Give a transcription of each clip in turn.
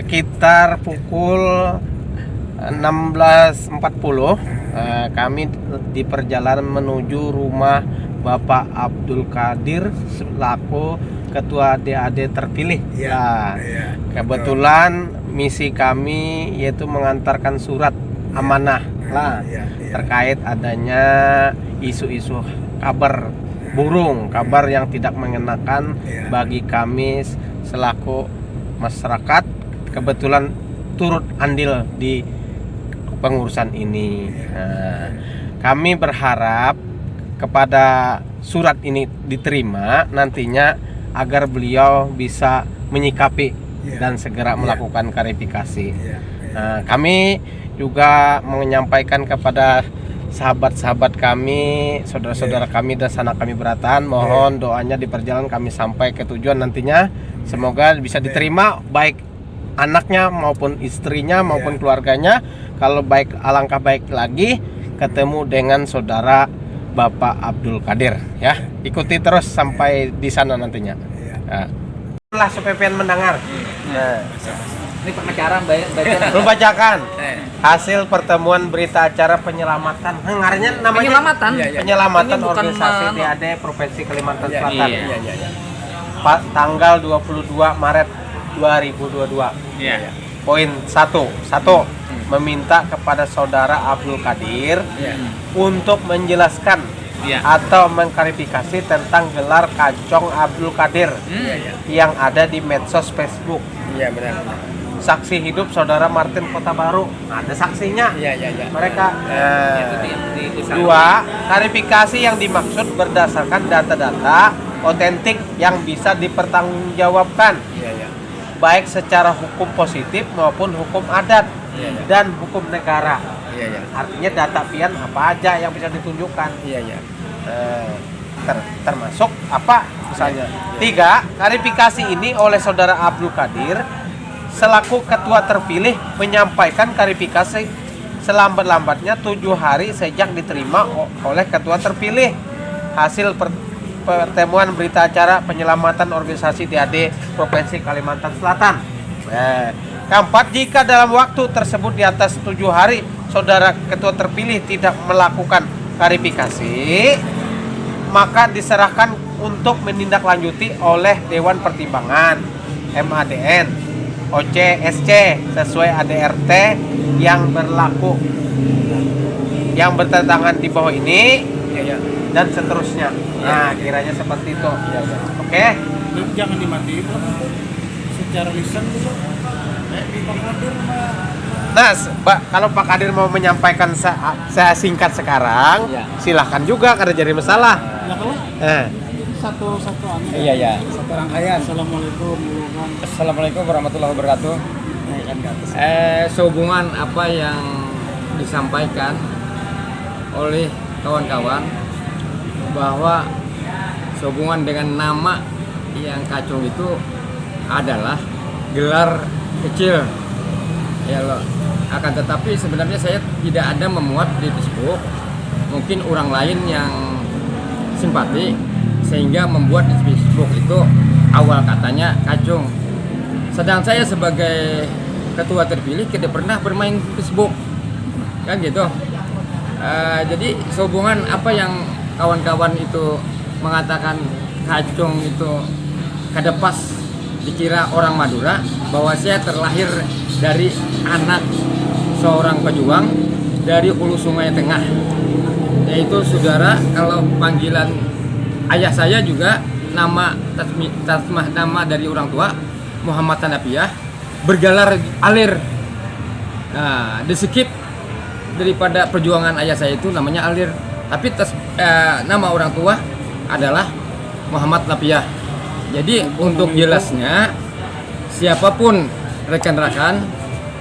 Sekitar pukul 16.40 kami di perjalanan menuju rumah Bapak Abdul Qadir selaku Ketua DAD terpilih. Kebetulan misi kami yaitu mengantarkan surat amanah terkait adanya isu-isu kabar burung, kabar yang tidak mengenakan bagi kami selaku masyarakat. Kebetulan turut andil di pengurusan ini. Kami berharap kepada surat ini diterima nantinya agar beliau bisa menyikapi dan segera melakukan klarifikasi. Kami juga menyampaikan kepada sahabat-sahabat kami, saudara-saudara kami dan sanak kami beratan, mohon doanya di perjalanan kami sampai ke tujuan nantinya. Semoga bisa diterima baik anaknya maupun istrinya maupun keluarganya. Kalau baik, alangkah baik lagi ketemu dengan saudara Bapak Abdul Qadir ya. Ikuti terus sampai di sana nantinya. Setelah SPPN mendengar. Ini pengacara baca. Membacakan hasil pertemuan berita acara penyelamatan. Namanya penyelamatan organisasi DAD Provinsi Kalimantan Selatan. Tanggal 22 Maret 2022. Poin 1 meminta kepada saudara Abdul Qadir untuk menjelaskan atau mengklarifikasi tentang gelar Kacong Abdul Qadir yang ada di medsos Facebook. Saksi hidup saudara Martin Kota Baru, ada saksinya. Mereka dua, klarifikasi yang dimaksud berdasarkan data-data otentik yang bisa dipertanggungjawabkan baik secara hukum positif maupun hukum adat dan hukum negara. Artinya data pian apa aja yang bisa ditunjukkan. Termasuk apa misalnya. 3, klarifikasi ini oleh saudara Abdul Qadir selaku ketua terpilih menyampaikan klarifikasi selambat-lambatnya 7 hari sejak diterima oleh ketua terpilih hasil pertemuan berita acara penyelamatan organisasi DAD Provinsi Kalimantan Selatan. Keempat, jika dalam waktu tersebut di atas 7 hari saudara ketua terpilih tidak melakukan klarifikasi, maka diserahkan untuk menindaklanjuti oleh Dewan Pertimbangan MADN OCSC sesuai ADRT yang berlaku yang bertentangan di bawah ini dan seterusnya. Nah, kiranya seperti itu. Oke. Jangan dimatiin secara lisan dulu. Nah, kalau Pak Qadir mau menyampaikan saya singkat sekarang, silahkan juga karena jadi masalah. Satu Satu rangkaian. Assalamualaikum warahmatullahi wabarakatuh. Sehubungan apa yang disampaikan oleh kawan-kawan bahwa sehubungan dengan nama yang Kacung itu adalah gelar kecil ya loh. Akan tetapi sebenarnya saya tidak ada memuat di Facebook, mungkin orang lain yang simpati sehingga membuat di Facebook itu awal katanya Kacung. Sedang saya sebagai ketua terpilih tidak pernah bermain Facebook kan gitu. Jadi sehubungan apa yang kawan-kawan itu mengatakan Kacung itu kadepas dikira orang Madura, bahwa saya terlahir dari anak seorang pejuang dari Hulu Sungai Tengah, yaitu saudara kalau panggilan ayah saya juga nama tasmah nama dari orang tua Muhammad Hanafiah bergelar Alir. Nah, di-skip daripada perjuangan ayah saya itu namanya Alir, tapi nama orang tua adalah Muhammad Hanafiah. Jadi untuk jelasnya, siapapun rekan-rekan,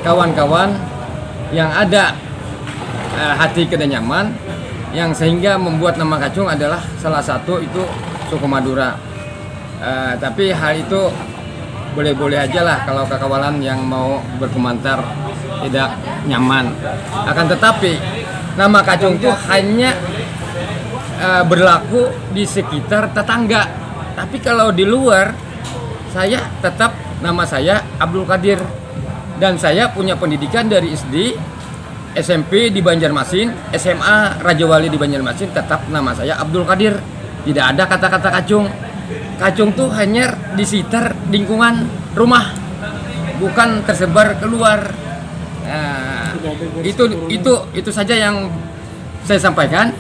kawan-kawan yang ada hati tidak nyaman, yang sehingga membuat nama Kacung adalah salah satu itu suku Madura. Tapi hal itu boleh-boleh aja lah kalau kawan yang mau berkomentar tidak nyaman. Akan tetapi nama Kacung itu hanya berlaku di sekitar tetangga. Tapi kalau di luar, saya tetap nama saya Abdul Qadir. Dan saya punya pendidikan dari SD, SMP di Banjarmasin, SMA Raja Wali di Banjarmasin, tetap nama saya Abdul Qadir. Tidak ada kata-kata kacung. Kacung tuh hanya di sekitar lingkungan rumah, bukan tersebar keluar. Nah, itu saja yang saya sampaikan.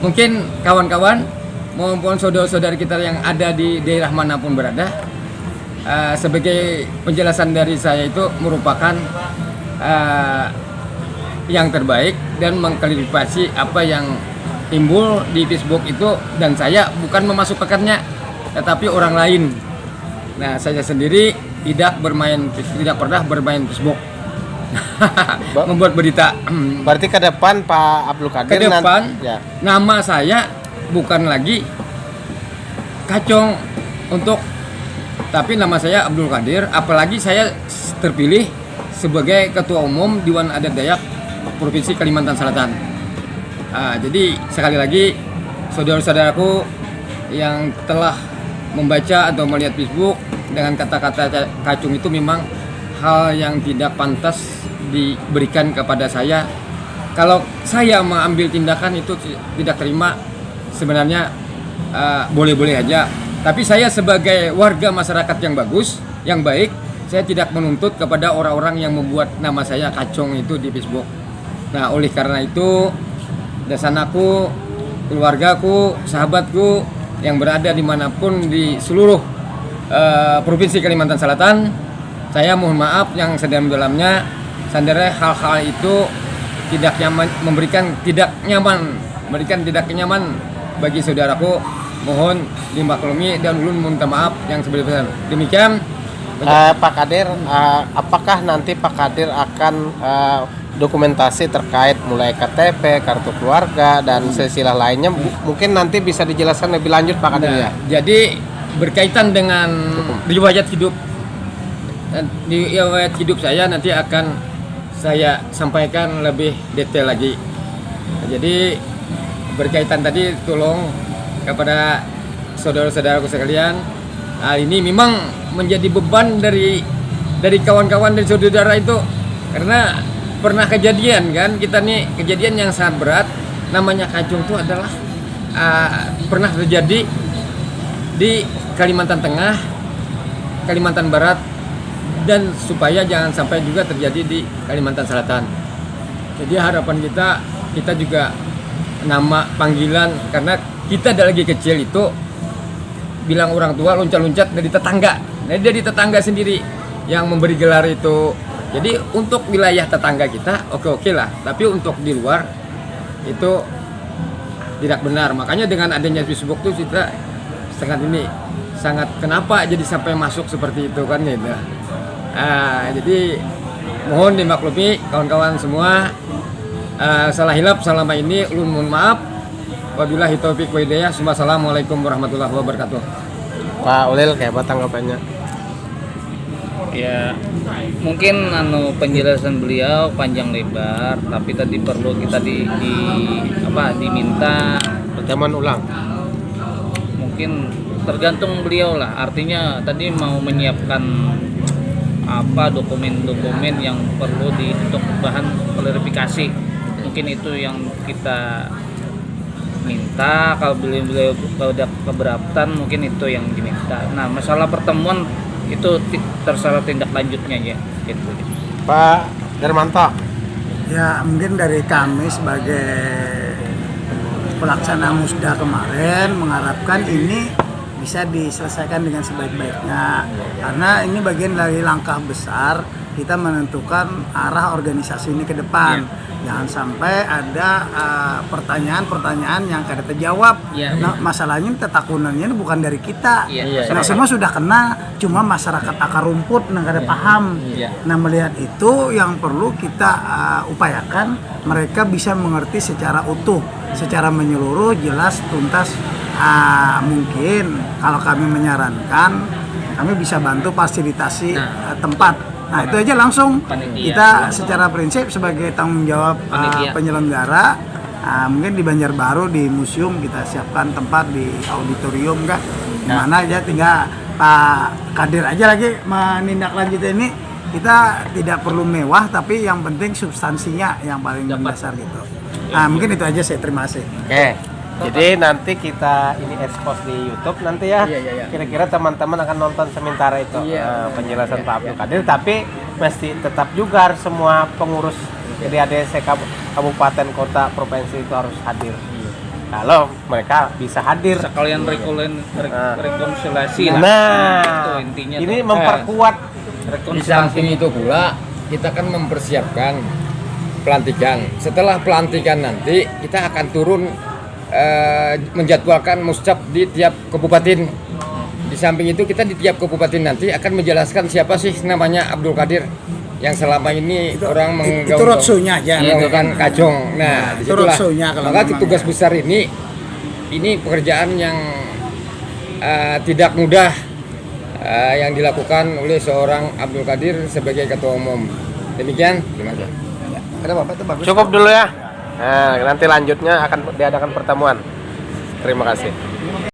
Mungkin kawan-kawan maupun saudara-saudara kita yang ada di daerah manapun berada, sebagai penjelasan dari saya itu merupakan yang terbaik dan mengklarifikasi apa yang timbul di Facebook itu, dan saya bukan memasukkannya tetapi orang lain. Nah, saya sendiri tidak pernah bermain Facebook. Membuat berita. Berarti ke depan Pak Abdul Qadir Ke depan ya. nama saya bukan lagi Kacung tapi nama saya Abdul Qadir, apalagi saya terpilih sebagai Ketua Umum Dewan Adat Dayak Provinsi Kalimantan Selatan. Jadi sekali lagi saudara-saudaraku yang telah membaca atau melihat Facebook dengan kata-kata kacung itu memang hal yang tidak pantas diberikan kepada saya. Kalau saya mengambil tindakan itu tidak terima, sebenarnya boleh-boleh aja. Tapi saya sebagai warga masyarakat yang bagus, yang baik, saya tidak menuntut kepada orang-orang yang membuat nama saya kacung itu di Facebook. Nah, oleh karena itu, dasanaku, keluargaku, sahabatku yang berada dimanapun di seluruh Provinsi Kalimantan Selatan, saya mohon maaf yang sedalam-dalamnya. Seandainya hal-hal itu tidak nyaman bagi saudaraku, mohon dimaklumi dan ulun minta maaf yang sebesar-besar. Demikian Pak Qadir, apakah nanti Pak Qadir akan dokumentasi terkait mulai KTP, kartu keluarga dan silsilah lainnya mungkin nanti bisa dijelaskan lebih lanjut Pak Qadir ya? Jadi berkaitan dengan riwayat hidup saya nanti akan saya sampaikan lebih detail lagi. Jadi berkaitan tadi, tolong kepada saudara-saudaraku sekalian, hal ini memang menjadi beban dari kawan-kawan dari saudara itu, karena pernah kejadian kan, kita nih kejadian yang sangat berat, namanya kacung itu adalah pernah terjadi di Kalimantan Tengah, Kalimantan Barat, dan supaya jangan sampai juga terjadi di Kalimantan Selatan. Jadi harapan kita juga nama panggilan, karena kita dari kecil itu bilang orang tua loncat-loncat dari tetangga. Nah, dari tetangga sendiri yang memberi gelar itu. Jadi untuk wilayah tetangga kita oke lah, tapi untuk di luar itu tidak benar. Makanya dengan adanya Facebook tuh kita sangat kenapa jadi sampai masuk seperti itu kan gitu. Jadi mohon dimaklumi kawan-kawan semua, salah hilap selama ini, ulun mohon maaf. Wabillahi taufiq wa hidayah. Wassalamualaikum warahmatullahi wabarakatuh. Pak Ulil, kayak apa tanggapannya? Ya, mungkin penjelasan beliau panjang lebar, tapi tadi perlu kita diminta Pertemuan ulang. Mungkin tergantung beliau lah. Artinya tadi mau menyiapkan dokumen-dokumen yang perlu untuk bahan klarifikasi. Mungkin itu yang kita minta. Kalau beliau udah keberatan, mungkin itu yang diminta. Nah, masalah pertemuan itu terserah tindak lanjutnya ya gitu. Pak Darmanto. Ya, mungkin dari kami sebagai pelaksana musda kemarin mengharapkan ini bisa diselesaikan dengan sebaik-baiknya, karena ini bagian dari langkah besar kita menentukan arah organisasi ini ke depan. Jangan sampai ada pertanyaan-pertanyaan yang kada terjawab. Nah, masalahnya tetakunannya ini bukan dari kita. Nah, semua sudah kena, cuma masyarakat akar rumput yang kada paham. Nah, melihat itu yang perlu kita upayakan mereka bisa mengerti secara utuh, secara menyeluruh, jelas, tuntas. Mungkin kalau kami menyarankan, kami bisa bantu fasilitasi tempat. Nah, itu aja langsung kita secara prinsip sebagai tanggung jawab penyelenggara, mungkin di Banjarbaru di museum kita siapkan tempat di auditorium di mana aja, tinggal Pak Qadir aja lagi menindaklanjuti ini kita tidak perlu mewah, tapi yang penting substansinya yang paling mendasar gitu. Nah, mungkin itu aja, saya terima kasih. Oke. Jadi nanti kita ini expose di YouTube nanti ya. Iya. Kira-kira teman-teman akan nonton sementara itu penjelasan Pak Abdul Qadir, tapi mesti tetap juga harus semua pengurus jadi ADC kabupaten, kota, provinsi itu harus hadir. Kalau mereka bisa hadir. Sekalian rekonsiliasi lah. Nah, Itu intinya ini tuh. memperkuat. Di Rekonsiliasi. samping itu pula kita kan mempersiapkan pelantikan. Setelah pelantikan nanti kita akan turun menjadwalkan muscap di tiap kabupaten. Di samping itu kita di tiap kabupaten nanti akan menjelaskan siapa sih namanya Abdul Qadir yang selama ini orang itu roadshow-nya aja. menggaungkan kacong. Nah, itu disitulah. roadshow-nya kalau Maka memang tugas ya. besar ini pekerjaan yang tidak mudah yang dilakukan oleh seorang Abdul Qadir sebagai ketua umum. Demikian, terima kasih. Ada Bapak itu bagus. Cukup dulu ya. Nah, nanti lanjutnya akan diadakan pertemuan. Terima kasih.